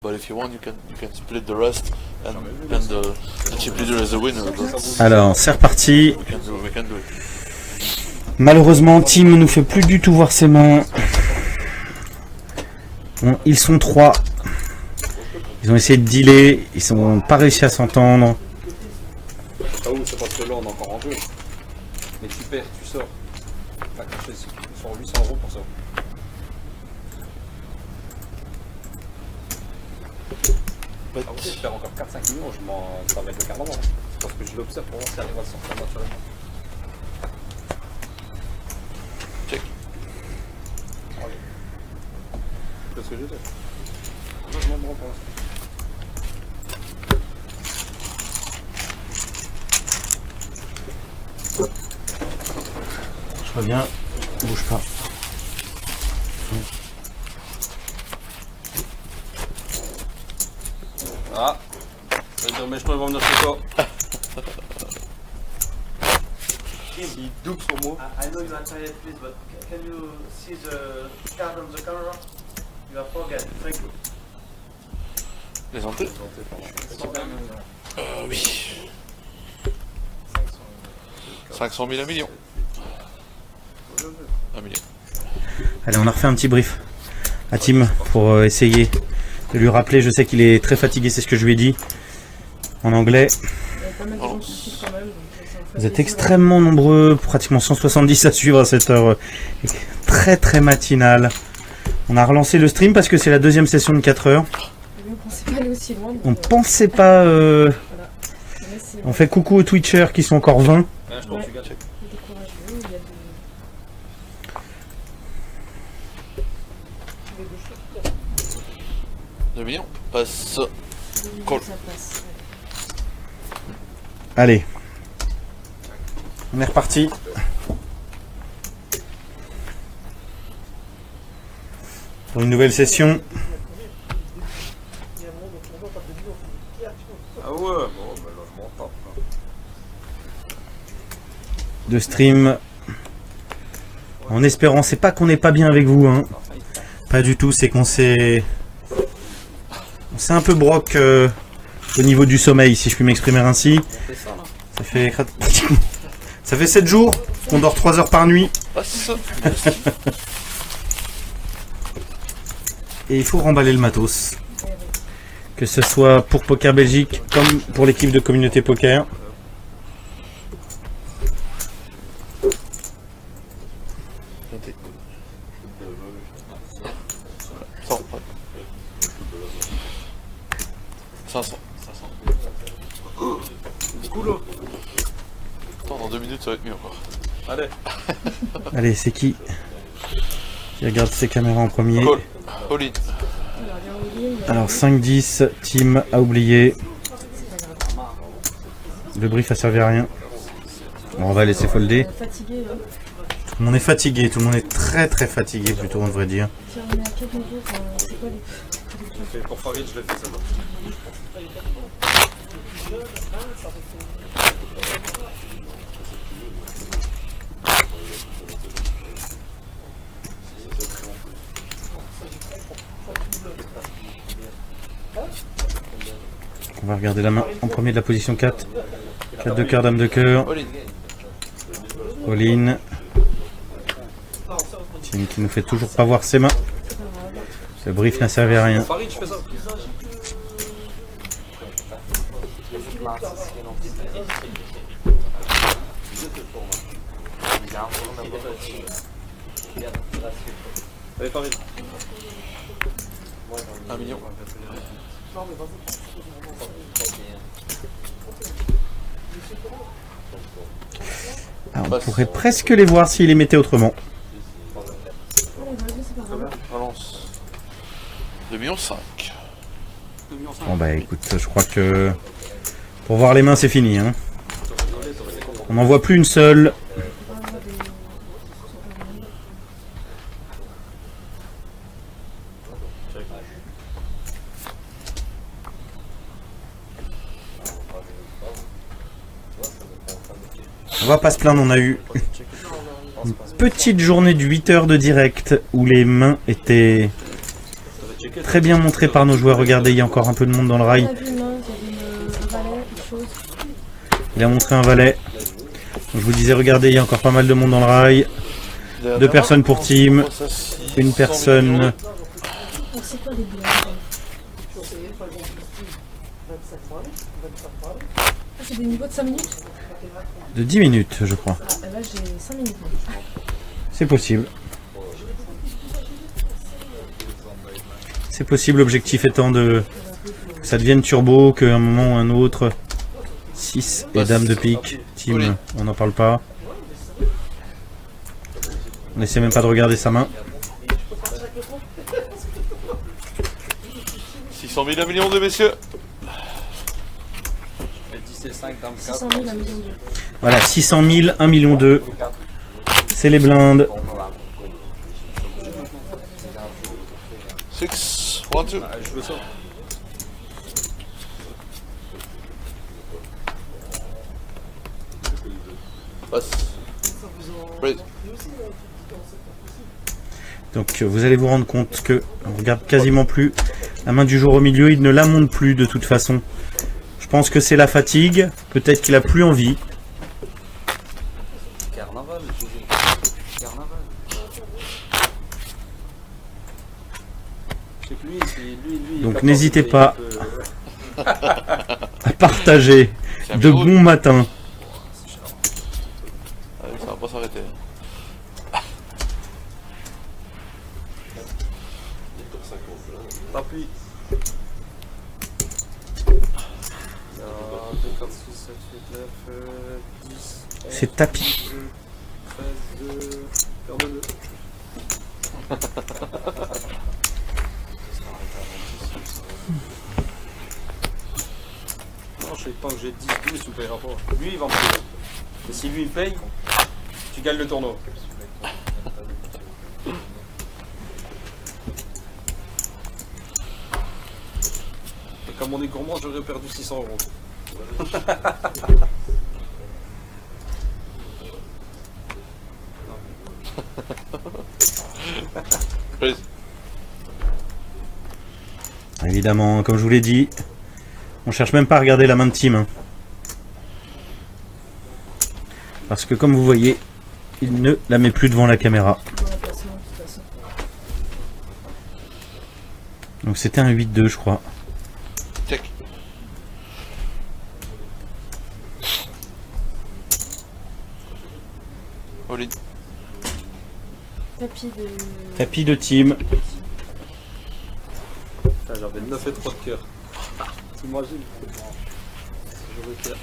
But if you want, you can split the rest and the chip leader is the winner. Alors, c'est reparti. We can do it. Malheureusement, Tim ne nous fait plus du tout voir ses mains. Bon, ils sont 3. Ils ont essayé de dealer. Ils n'ont pas réussi à s'entendre. C'est parce que là on est encore en jeu. Mais tu perds, tu sors. T'as caché sur 800 € pour ça. Ah, ok, je perds encore 4-5 millions, ça va être le carnaval. C'est parce que je l'observe pour voir si elle arrive à sortir naturellement. Check. Allez. C'est ce que j'ai fait. Non, je m'en prends pas. Je reviens. Bouge pas. Ah, ça veut dire mes jetons ils vont venir chez toi. Il double sur moi. I know you are tired, please, but can you see the card on the camera? You are forget. Thank you. Les entrées oui. 500 000 à million. 1 million. Allez, on a refait un petit brief à Tim pour essayer de lui rappeler. Je sais qu'il est très fatigué, c'est ce que je lui ai dit en anglais. Vous êtes extrêmement nombreux, pratiquement 170 à suivre à cette heure très très matinale. On a relancé le stream parce que c'est la deuxième session de 4 heures. On pensait pas aller aussi loin. On pensait pas... On fait coucou aux Twitchers qui sont encore 20. Ouais. 2 millions. Passe. Call. Allez. On est reparti. Pour une nouvelle session. Ah ouais, bon, ben là je m'en tape. De stream. En espérant, c'est pas qu'on n'est pas bien avec vous, hein. Pas du tout, c'est qu'on s'est... On s'est un peu broc au niveau du sommeil, si je puis m'exprimer ainsi. Ça fait 7 jours qu'on dort 3 heures par nuit. Passe. Et il faut remballer le matos. Que ce soit pour Poker Belgique comme pour l'équipe de communauté poker. Attends, dans 2 minutes ça va être mieux encore. Allez. Allez, c'est qui regarde ses caméras en premier? Call. All in. Alors 5-10, Tim a oublié. Le brief a servi à rien. Bon, on va laisser folder. Fatigué, hein. Tout le monde est fatigué, tout le monde est très très fatigué plutôt, on devrait dire. Tiens, on est à quel niveau? C'est quoi les... Pour Farid, je l'ai fait ça. On va regarder la main en premier de la position 4. 4 de cœur, dame de cœur. All in. All in. Tim qui nous fait toujours pas voir ses mains. Le brief n'a servi à rien. Farid, je fais ça. Allez, Farid. 1 million. Alors, on pourrait presque les voir s'ils les mettaient autrement. Relance. 2 millions 5. Bon bah écoute, je crois que pour voir les mains c'est fini, hein. On n'en voit plus une seule. On va pas se plaindre, on a eu une petite journée de 8 heures de direct où les mains étaient Très bien montré par nos joueurs. Regardez, il y a encore un peu de monde dans le On rail. a vu une main, il y avait un valet, quelque chose. Il a montré un valet. Donc, je vous disais, regardez, il y a encore pas mal de monde dans le rail. Derrière, 2 personnes pour team. on passe à 600 Une 000 personne. euros. Oh, c'est quoi les blancs Ah, c'est des niveaux de 5 minutes De 10 minutes, je crois. Ah, là j'ai 5 minutes. Moi. C'est possible. C'est possible, l'objectif étant de que ça devienne turbo, qu'à un moment ou un autre, 6 et dame de pique, team, on n'en parle pas. On n'essaie même pas de regarder sa main. 600 000, 1 million de messieurs. Et 10 et 5, dame 4. 600 000, 1 million d'euros. Voilà, 600 000, 1 million 2. C'est les blindes. 6, 1, 2. Ah, je veux ça. Passe. Raise. Donc vous allez vous rendre compte que on regarde quasiment plus la main du jour au milieu, il ne la monte plus de toute façon. Je pense que c'est la fatigue, peut-être qu'il a plus envie. Carnaval, carnaval. C'est que lui, Donc 14, n'hésitez il pas peut- à partager C'est un de million. bons matins. Allez, ça va pas s'arrêter. Appuie. 2, 4, 6, 7, 8, 9, 10, C'est tapis. 13, 2, paire de 2. Non, je sais pas que j'ai 10, 12, tu payeras pas. Lui, il va me payer. Et si lui, il paye, tu gagnes le tournoi. Et comme on est gourmand, j'aurais perdu 600 €. Raise. Évidemment, comme je vous l'ai dit, on cherche même pas à regarder la main de team. Hein. Parce que comme vous voyez, il ne la met plus devant la caméra. Dans la placement, de toute façon. Donc c'était un 8-2 je crois. Check. All in. Tapis de. Tapis de team. J'avais 9 et 3 de cœur. T'imagines? J'aurais été à.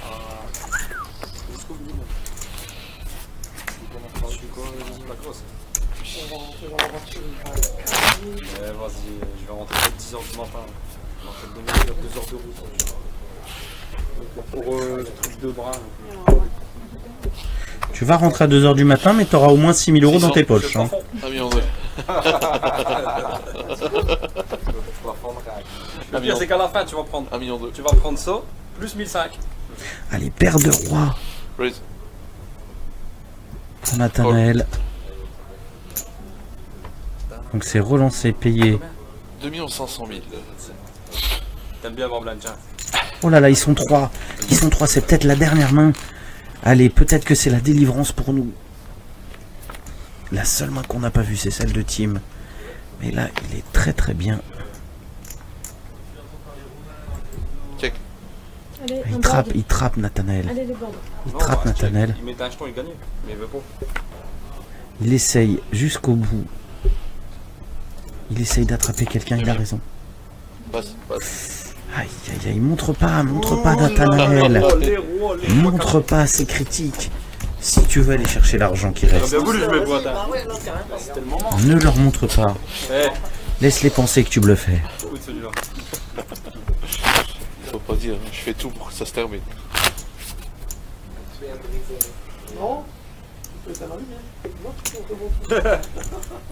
Jusqu'au bout. Je suis quoi, la grosse? Vas-y, je vais rentrer à 10h du matin. En fait, 2 heures de route. Pour le truc de bras. Tu vas rentrer à 2h du matin mais tu auras au moins 6 000 € dans tes poches. Hein. 1 million 2. Le pire, c'est qu'à la fin, tu vas prendre. 1 million 2. Tu vas prendre ça, plus 1005. Allez, paire de rois. Raise. Pour Nathanaël. Donc c'est relancé, payé. 2 500 000. T'aimes bien avoir Blanchard. Oh là là, ils sont 3. Ils sont 3, c'est peut-être la dernière main. Allez, peut-être que c'est la délivrance pour nous. La seule main qu'on n'a pas vue, c'est celle de Tim. Mais là, il est très très bien. Check. Allez, un board. Il trappe Nathanaël. Allez, les boards. Il trappe Nathanaël. Il met un jeton, il gagne. Mais il veut pas. Il essaye jusqu'au bout. Il essaye d'attraper quelqu'un, il a raison. Passe, passe. Aïe aïe aïe, montre pas Nathanaël. Montre pas, c'est critique. Si tu veux aller chercher l'argent qui J'aurais reste, bien voulu jouer boîte. Hein. ne leur montre pas. Eh, Laisse-les penser que tu bluffais. écoute celui-là. Faut pas dire, je fais tout pour que ça se termine.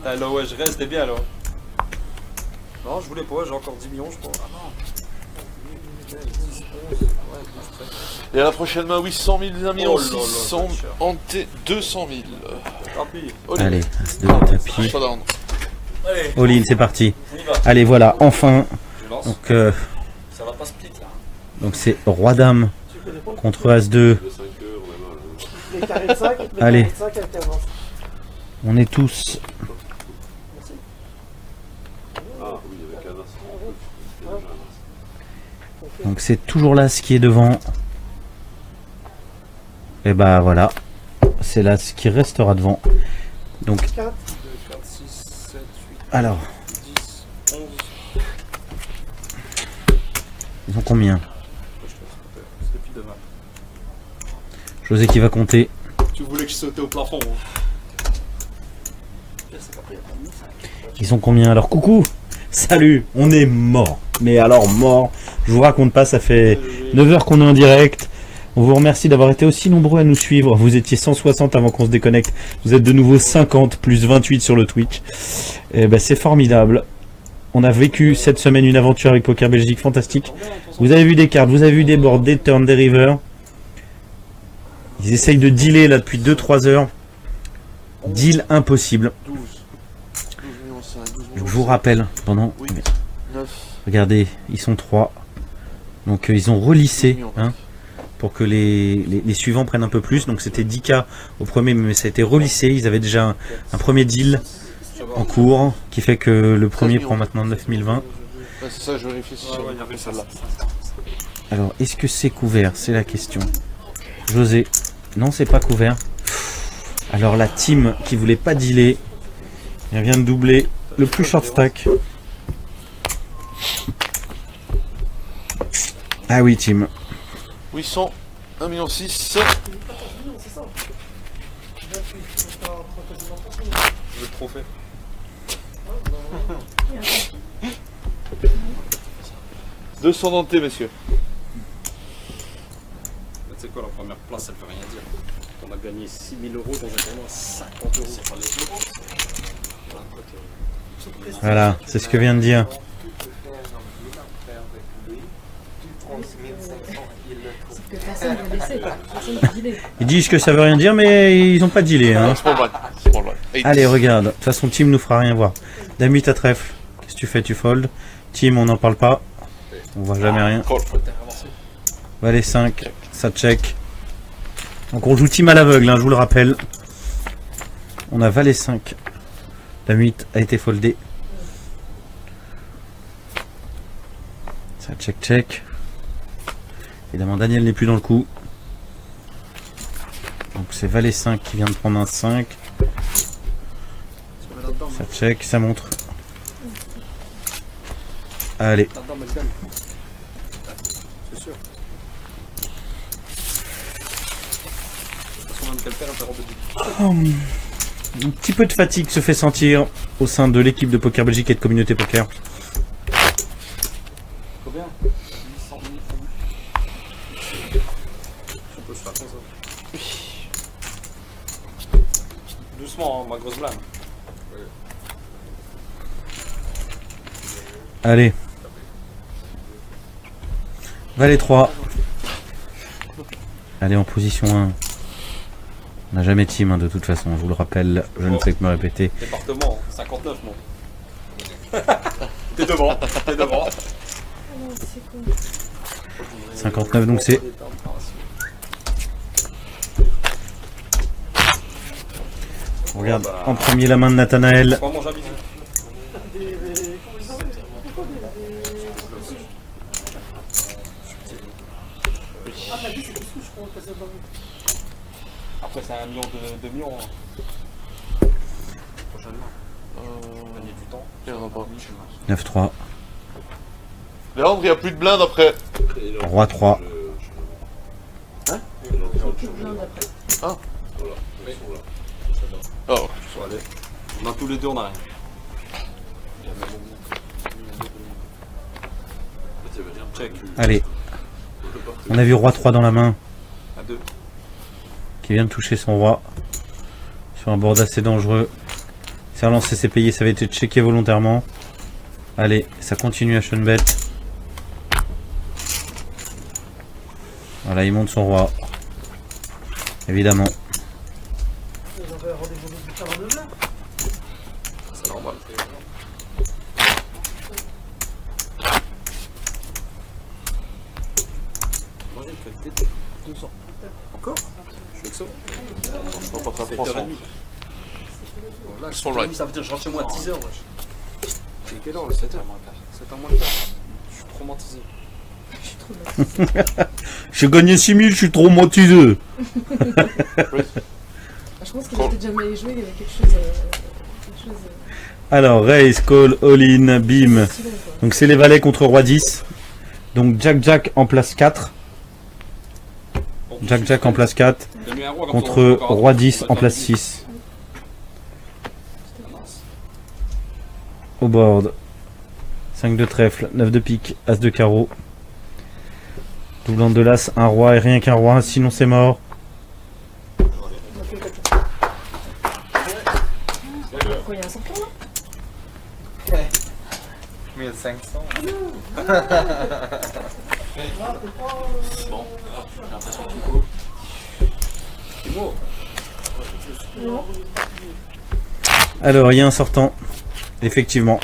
Ah, là, ouais, je reste, t'es bien là. Non, je voulais pas, j'ai encore 10 millions, je crois. Ah non. 10, 11, ouais, 12, 13. Et à la prochaine main, 800 000, 1 million Oh là là, 600 c'est cher. hanté 200 000. Tant pis. All in. Allez, as de tapis. Showdown. Allez. All in, c'est parti. Oui. y va. Allez, voilà, enfin. Je lance. Donc, Ça va pas split là. donc c'est Roi-Dame contre As-2. Les carrés de 5, les Allez. carrés de 5 avec avance. On est tous. Donc c'est toujours l'As qui est devant. Et bah voilà. C'est l'As qui restera devant. Donc 4, 2, 4, 6, 7, 8, alors, 10, 11. ils ont combien? C'était plus de 20. José qui va compter. Tu voulais que je sautais au plafond. Ils ont combien? Alors coucou. Salut, on est mort. Mais alors mort. Je vous raconte pas, ça fait 9 heures qu'on est en direct. On vous remercie d'avoir été aussi nombreux à nous suivre. Vous étiez 160 avant qu'on se déconnecte. Vous êtes de nouveau 50 plus 28 sur le Twitch. Et ben c'est formidable. On a vécu cette semaine une aventure avec Poker Belgique fantastique. Vous avez vu des cartes, vous avez vu des boards, des turns, des rivers. Ils essayent de dealer là depuis 2-3 heures. Deal impossible. 12. 12 millions 5, 12 Je millions vous rappelle, pendant... 8, 9, Regardez, ils sont 3. Donc ils ont relissé hein, pour que les suivants prennent un peu plus. Donc c'était 10K au premier, mais ça a été relissé. Ils avaient déjà un premier deal en cours qui fait que le premier prend maintenant 9020. ouais, c'est ça, je vérifie si c'est celle-là. Alors, est-ce que c'est couvert? C'est la question. José, non, c'est pas couvert. Alors, la team qui voulait pas dealer, elle vient de doubler le plus short stack. Ah oui, team. 800, 1 million 6. Je veux le trophée. 200 dentés, messieurs. Tu sais quoi, la première place, elle veut rien dire. On a gagné 6 000 euros dans un tournoi, 50 euros. C'est pas les Voilà, c'est ce que vient de dire. Sauf que personne ne veut laisser. Personne ne veut dealer. Ils disent que ça veut rien dire, mais ils ont pas dealé. Hein. Small blind. Small blind. 8. Allez, regarde. De toute façon, team nous fera rien voir. Dame 8 à trèfle. Qu'est-ce que tu fais? Tu fold. Team, on n'en parle pas. On voit jamais rien. Call. Valet 5, ça check. Donc on joue team à l'aveugle, hein, je vous le rappelle. On a Valet 5. Dame 8 a été foldé. Ça check check. Évidemment Daniel n'est plus dans le coup. Donc c'est Valet 5 qui vient de prendre un 5. Ça check, ça montre. Allez. Là-dedans, mais gagne. C'est sûr. Parce qu'on a une telle paire, on peut rebeller. Un petit peu de fatigue se fait sentir au sein de l'équipe de Poker Belgique et de Communauté Poker. Combien 800 000. On peut se faire comme ça. Doucement, hein, ma grosse blâme. Allez. Valet 3. Allez en position 1. On n'a jamais team hein, de toute façon, je vous le rappelle, je ne fais que me répéter. Département, 59 mon. T'es devant, t'es devant. Alors, c'est quoi 59 donc c'est... On regarde en premier la main de Nathanaël. Comment j'habite? Après c'est 1 million de millions. Hein. Prochainement. Gagner du temps. Il y en a pas. 9-3. Léandre, il n'y a plus de blinde après. Roi 3. Plus de blinde après. Oh. On a tous les deux, on a rien. Check. Allez. On a vu Roi 3 dans la main, À 2. qui vient de toucher son roi. Sur un board assez dangereux. C'est relancé, c'est payé, ça avait été checké volontairement. Allez, ça continue à Shunbet. Voilà, il monte son roi. Évidemment. Vous avez un rendez-vous du 42 là. C'est normal. Moi j'ai une qualité de 12 ans. Encore? Je suis avec ça. On va pas faire 300. 7h30. Bon, là, Small 7h30, right. ça veut dire que je rentre chez moi à 10h. C'est quelle heure le 7h? 7h moins le quart. Je suis traumatisé. Je suis trop mal. J'ai gagné 6000, je suis traumatisé. Je pense qu'il a peut-être jamais joué, il y avait quelque chose. Alors, raise, call, all-in, beam. Stylé, quoi. Donc c'est les valets contre roi 10. Donc Jack en place 4. Jack en place 4. Donne-lui un roi comme ça, Contre on va encore- roi 10 on va en faire place une 6. Au board. 5 de trèfle, 9 de pique, as de carreau. Doublant de l'as, un roi et rien qu'un roi, sinon c'est mort. Quoi, il y a un serpent là 1500. Bon, j'ai l'impression qu'il faut. C'est moi. Non. Alors, il y a un sortant. Effectivement.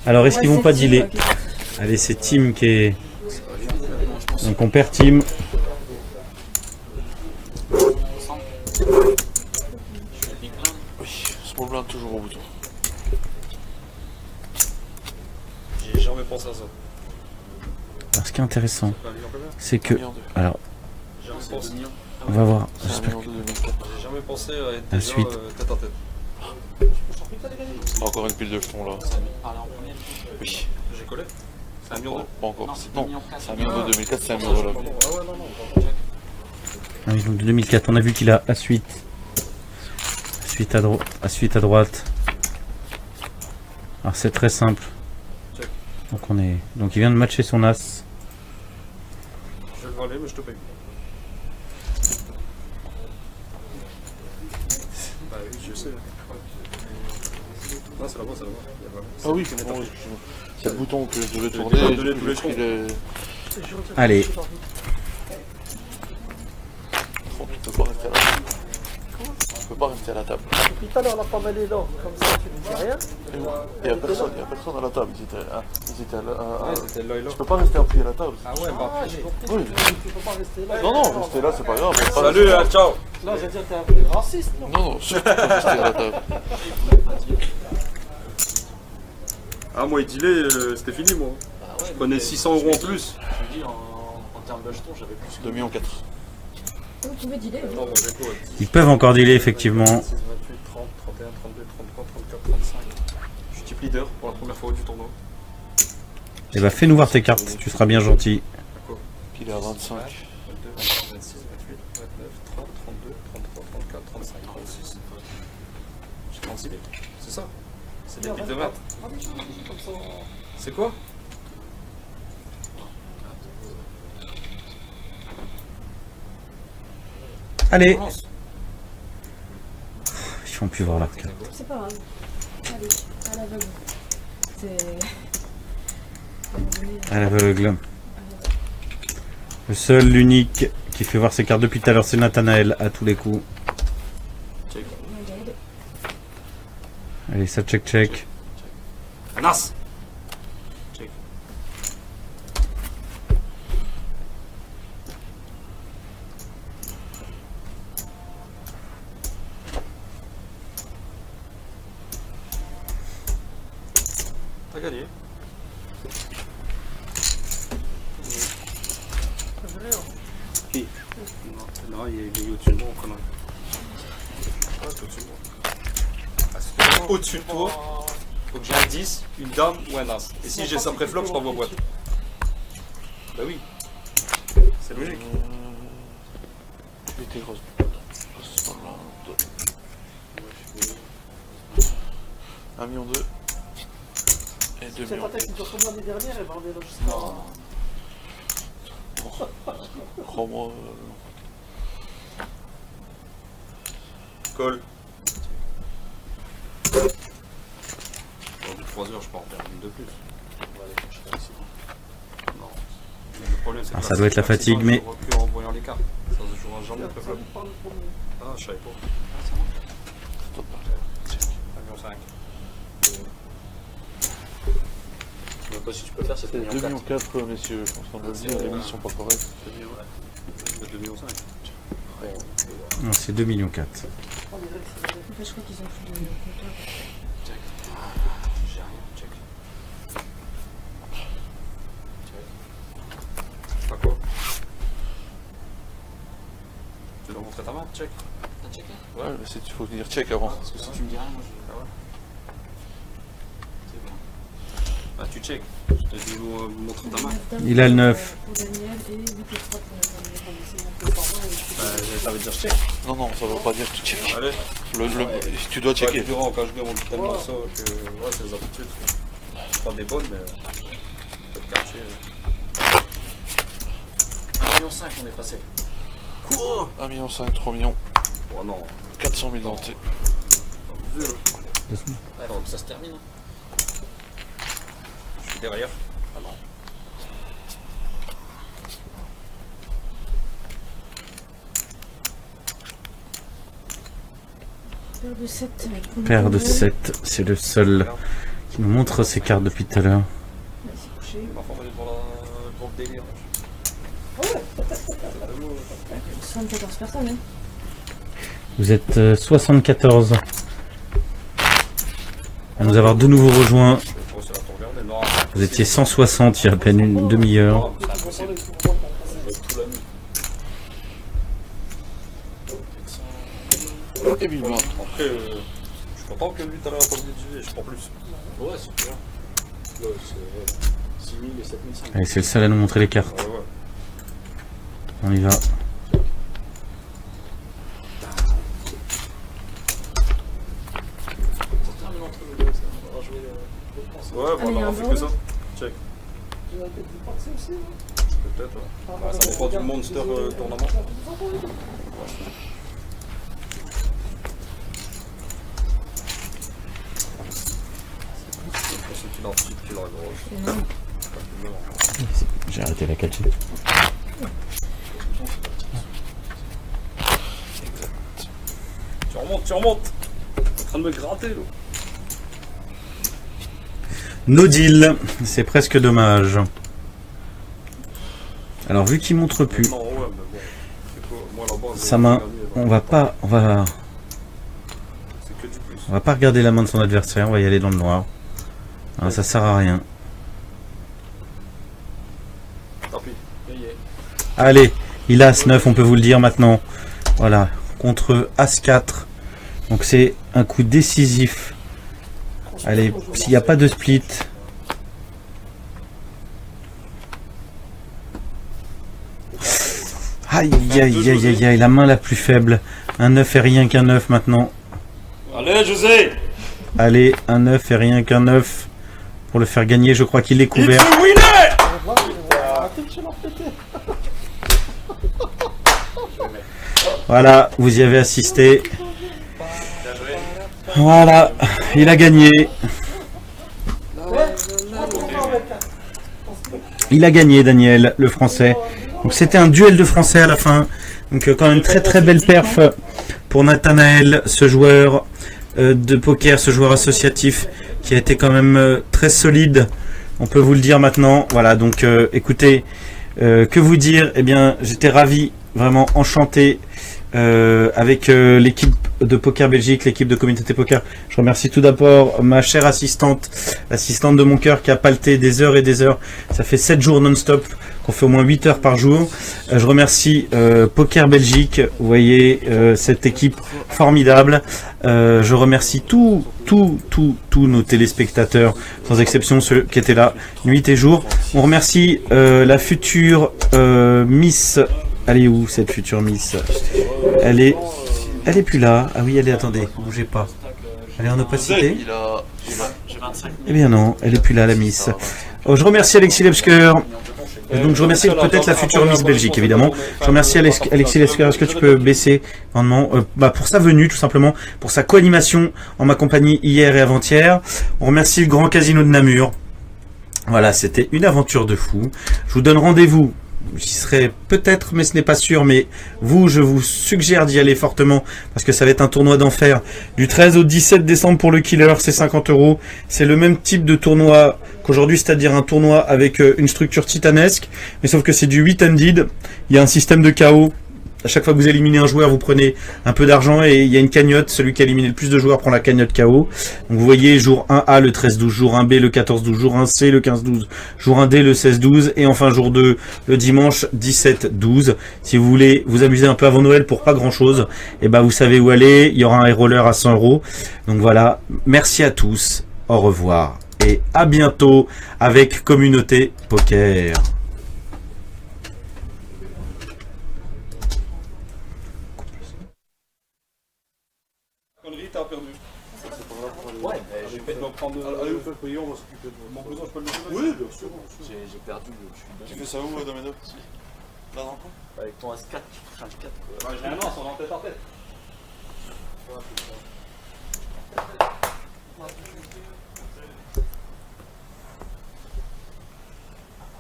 Alors, est-ce qu'ils vont pas dealer? Allez, c'est Team qui est... Donc on perd Team. Oui, small blind toujours au bouton. J'ai jamais pensé à ça. Alors, ce qui est intéressant, Pas vu en combien? c'est que... Million deux. Alors, J'ai jamais pensé. on va voir. C'est un J'espère million de 2004. J'ai jamais pensé à être La déjà suite. tête à tête. Encore une pile de jetons là. Oui. J'ai collé. C'est un million Pas encore. Non, c'est un million de 2004, c'est un million de là. Ah ouais, non, non. Ah oui, donc de 2004, on a vu qu'il a A8. A8 à droite. Alors c'est très simple. Check. Donc il vient de matcher son As. Je vais le voler, mais je te paye. Bah oui, je sais. Non, c'est là-bas, c'est là-bas. Il y a vraiment- Ah oui, bon, excuse-moi. C'est le bouton que je devais tourner. donné et du coup, tous les j'ai pris jetons. les... Allez, Bon, tu peux pas rester à la table. Tu peux pas rester à la table. Depuis tout à l'heure, la femme elle est là, comme ça, tu ne dis rien. Il y a personne à la table. Ils étaient à la... Ouais, c'était là et là. Tu peux pas rester appuyé à la table. Ah ouais, bah. Oui. Tu peux pas rester là. Non, non, rester là, c'est pas grave. mais pas Salut, rester- ciao. Là, j'ai dire, t'es un peu raciste, non? Non, non, surtout pas rester à la table. Ah, moi, il dealait, c'était fini, moi. Je prenais 600 € en plus. Je dis en termes de jetons, j'avais plus 2 millions 4. Vous pouvez dealer. Non, moi, j'ai quoi? ils peuvent encore dealer effectivement. 26, 28, 30, 31, 32, 33, 34, 35. Je suis type leader pour la première fois du tournoi. Et bah fais-nous voir tes cartes, tu seras bien gentil. Puis il est à 25. 22, 23, 26, 28, 29, 30, 32, 33, 34, 35, 36. J'ai 36 000. C'est ça? C'est des piles de maths. C'est quoi? Allez, Commence. ils font plus voir leur carte. C'est pas grave. Allez, à l'aveugle. C'est. À l'aveugle. Le seul, l'unique qui fait voir ses cartes depuis tout à l'heure, c'est Nathanaël à tous les coups. Allez, ça check. Nas! Check. T'as gagné. Qui? Non, il est au-dessus de moi, connard. Ah, c'est au-dessus de moi. Ah, c'est au-dessus de toi. Faut que j'ai un 10, une dame ou un as. Et si j'ai ça préflop, je t'envoie boîte. Bah oui. C'est logique. Il était grosse. C'est pas là. 1 million 2. Et 2 C'est millions. ta tête qui dure comme l'année dernière, elle va revenir là jusqu'à. Crois-moi. Call. Au bout de 3 heures, je peux en faire une de plus. Non. Mais le problème, c'est que Ah, ça doit être la fatigue, mais- Je plus en voyant les cartes. Ça se jouera jamais le préflop. Ah, je savais pas. Avion 5. sais pas si tu peux faire, c'est 2 2 millions 4, messieurs, je pense qu'on doit le dire, les mises sont pas correctes. 2 millions 5. Non, c'est 2,4 millions. Je crois qu'ils ont plus de comptoir. J'ai rien, check. Pas quoi? Tu dois montrer ta main? Check. T'as checké? Ouais, mais il faut venir check avant. Parce que si tu me dis rien, moi je. Ah ouais. C'est bon. Ah, tu check. Je te dis, montre ta main. Il a le 9. Pour Daniel et 8 et 3 pour Nathan. Ça veut dire check. Non, non, ça veut pas dire que tu check. Allez. Tu dois checker. Durant, quand je vais, on dit tellement ça que. Ouais, c'est des habitudes. Pas des bonnes, mais. Peut te cacher. 1,5 million on est passé. Quoi 1,5 million, 3 millions, Oh non. 400 000 dentés. Vu, là. Ouais, donc ça se termine. Je suis derrière. Ah non. Paire de 7. Paire de 7, c'est le seul qui nous montre ses cartes depuis tout à l'heure. Ma femme, elle est devant le délire. 74 personnes, hein. Vous êtes 74 à nous avoir de nouveau rejoints. Oh, c'est là pour regarder. Non, Vous étiez 160 il y a à peine une demi-heure. c'est impossible. Tout la nuit. Et bim bam. Après, je suis content que lui, tout à l'heure, a pas oublié de jouer. Je prends plus. Ouais, c'est clair. Là, c'est 6 000 et 7 500. Allez, c'est le seul à nous montrer les cartes. Ouais, ouais. On y va. Ouais, voilà, on fait que ça. Check. Peut-être, ouais. Ouais, ça dépend du Monster tournament. C'est qu'il a gros. J'ai arrêté la catcher. Tu remontes. T'es en train de me gratter, là. No deal, c'est presque dommage. Alors vu qu'il montre plus Non, ouais, mais bon. C'est quoi? Moi, là-bas, sa main, on va pas C'est que du plus. on va pas regarder la main de son adversaire, on va y aller dans le noir. Hein, ça sert à rien. Tant pis. Allez, il a As-9, on peut vous le dire maintenant. Voilà, contre As-4. Donc c'est un coup décisif. Allez, s'il n'y a pas de split. Aïe, aïe, aïe, aïe, aïe, la main la plus faible. Un 9 et rien qu'un 9 maintenant. Allez, José! Allez, un 9 et rien qu'un 9. Pour le faire gagner, je crois qu'il est couvert. Voilà, vous y avez assisté. Voilà, il a gagné. Il a gagné, Daniel, le français. Donc c'était un duel de français à la fin. Donc quand même très très belle perf pour Nathanaël, ce joueur de poker, ce joueur associatif qui a été quand même très solide. On peut vous le dire maintenant. Voilà, donc écoutez, que vous dire? Eh bien, j'étais ravi, vraiment enchanté avec l'équipe de Poker Belgique, l'équipe de Communauté Poker. Je remercie tout d'abord ma chère assistante, l'assistante de mon cœur qui a palté des heures et des heures. Ça fait 7 jours non-stop, qu'on fait au moins 8 heures par jour. Je remercie Poker Belgique, vous voyez cette équipe formidable. Je remercie tous nos téléspectateurs, sans exception ceux qui étaient là nuit et jour. On remercie la future Miss. Elle est où cette future Miss? Elle est plus là. Ah oui, elle est, attendez, bougez pas. Elle est en opacité? Il a. Eh bien non, elle est plus là, la Miss. Oh, je remercie Alexis Lebsker. Donc je remercie peut-être la future Miss Belgique, évidemment. Je remercie Alexis Lebsker. Est-ce que tu peux baisser vraiment pour sa venue, tout simplement, pour sa co-animation en ma compagnie hier et avant-hier. On remercie le Grand Casino de Namur. Voilà, c'était une aventure de fou. Je vous donne rendez-vous J'y serais peut-être, mais ce n'est pas sûr. Mais vous, je vous suggère d'y aller fortement parce que ça va être un tournoi d'enfer. Du 13 au 17 décembre pour le Killer, c'est 50 €. C'est le même type de tournoi qu'aujourd'hui, c'est-à-dire un tournoi avec une structure titanesque, mais sauf que c'est du 8-handed. Il y a un système de KO. À chaque fois que vous éliminez un joueur, vous prenez un peu d'argent et il y a une cagnotte. Celui qui a éliminé le plus de joueurs prend la cagnotte KO. Donc vous voyez, jour 1A, le 13-12, jour 1B, le 14-12, jour 1C, le 15-12, jour 1D, le 16-12 et enfin jour 2, le dimanche 17-12. Si vous voulez vous amuser un peu avant Noël pour pas grand-chose, et ben vous savez où aller. Il y aura un roller à 100 €. Donc voilà, merci à tous, au revoir et à bientôt avec Communauté Poker. Connerie, t'as perdu. Ouais, J'ai fait de prendre. Allez, vous faites payer, on va s'occuper de Mon besoin, je peux le mettre. Oui, bien sûr. J'ai perdu le. Tu fais ça où, dans mes notes? Là, dans le coin? Avec ton As4, tu touches un 4 quoi. J'ai un an, on est en tête en tête.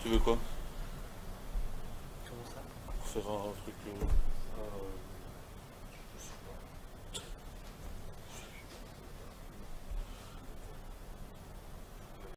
Tu veux quoi? Comment ça? Faire un truc.